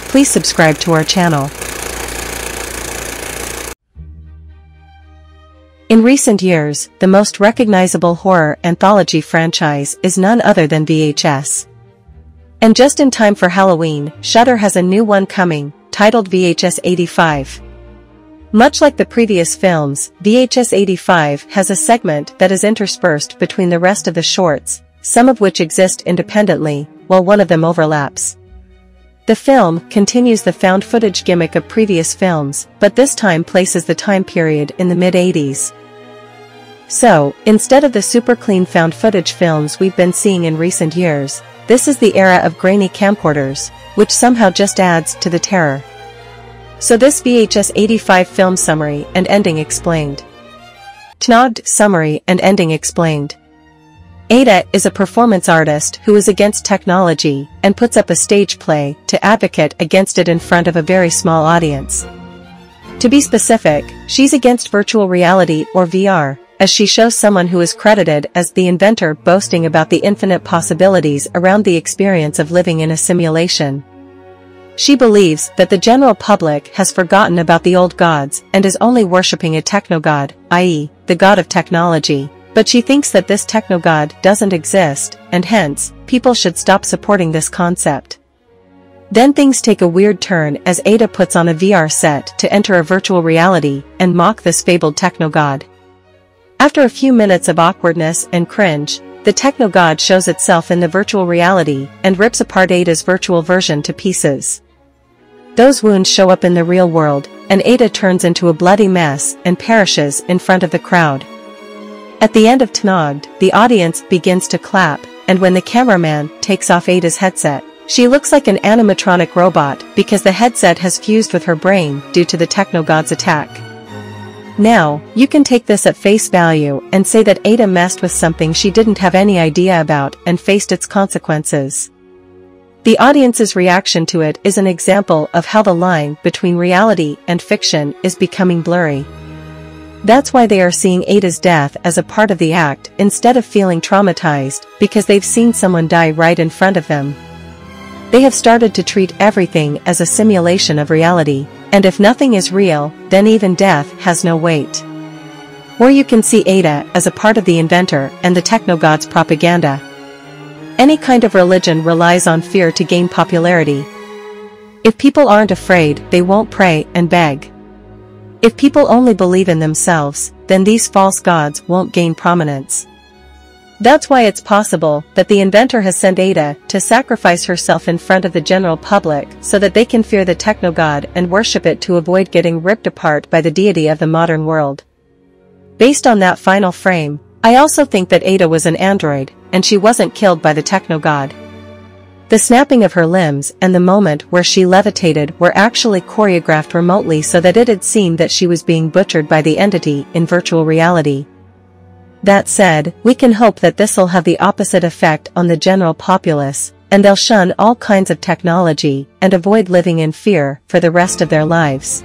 Please subscribe to our channel. In recent years, the most recognizable horror anthology franchise is none other than VHS. And just in time for Halloween, Shudder has a new one coming, titled VHS 85. Much like the previous films, VHS 85 has a segment that is interspersed between the rest of the shorts, some of which exist independently, while one of them overlaps. The film continues the found footage gimmick of previous films, but this time places the time period in the mid-80s. So, instead of the super clean found footage films we've been seeing in recent years, this is the era of grainy camcorders, which somehow just adds to the terror. So this VHS 85 film summary and ending explained. Tnogged summary and ending explained. Ada is a performance artist who is against technology and puts up a stage play to advocate against it in front of a very small audience. To be specific, she's against virtual reality or VR, as she shows someone who is credited as the inventor boasting about the infinite possibilities around the experience of living in a simulation. She believes that the general public has forgotten about the old gods and is only worshipping a techno-god, i.e., the god of technology. But she thinks that this techno-god doesn't exist, and hence, people should stop supporting this concept. Then things take a weird turn as Ada puts on a VR set to enter a virtual reality and mock this fabled techno-god. After a few minutes of awkwardness and cringe, the techno-god shows itself in the virtual reality and rips apart Ada's virtual version to pieces. Those wounds show up in the real world, and Ada turns into a bloody mess and perishes in front of the crowd. At the end of Tnogged, the audience begins to clap, and when the cameraman takes off Ada's headset, she looks like an animatronic robot because the headset has fused with her brain due to the techno-god's attack. Now, you can take this at face value and say that Ada messed with something she didn't have any idea about and faced its consequences. The audience's reaction to it is an example of how the line between reality and fiction is becoming blurry. That's why they are seeing Ada's death as a part of the act instead of feeling traumatized because they've seen someone die right in front of them. They have started to treat everything as a simulation of reality, and if nothing is real, then even death has no weight. Or you can see Ada as a part of the inventor and the techno-god's propaganda. Any kind of religion relies on fear to gain popularity. If people aren't afraid, they won't pray and beg. If people only believe in themselves, then these false gods won't gain prominence. That's why it's possible that the inventor has sent Ada to sacrifice herself in front of the general public so that they can fear the techno-god and worship it to avoid getting ripped apart by the deity of the modern world. Based on that final frame, I also think that Ada was an android, and she wasn't killed by the techno-god. The snapping of her limbs and the moment where she levitated were actually choreographed remotely so that it had seemed that she was being butchered by the entity in virtual reality. That said, we can hope that this'll have the opposite effect on the general populace, and they'll shun all kinds of technology and avoid living in fear for the rest of their lives.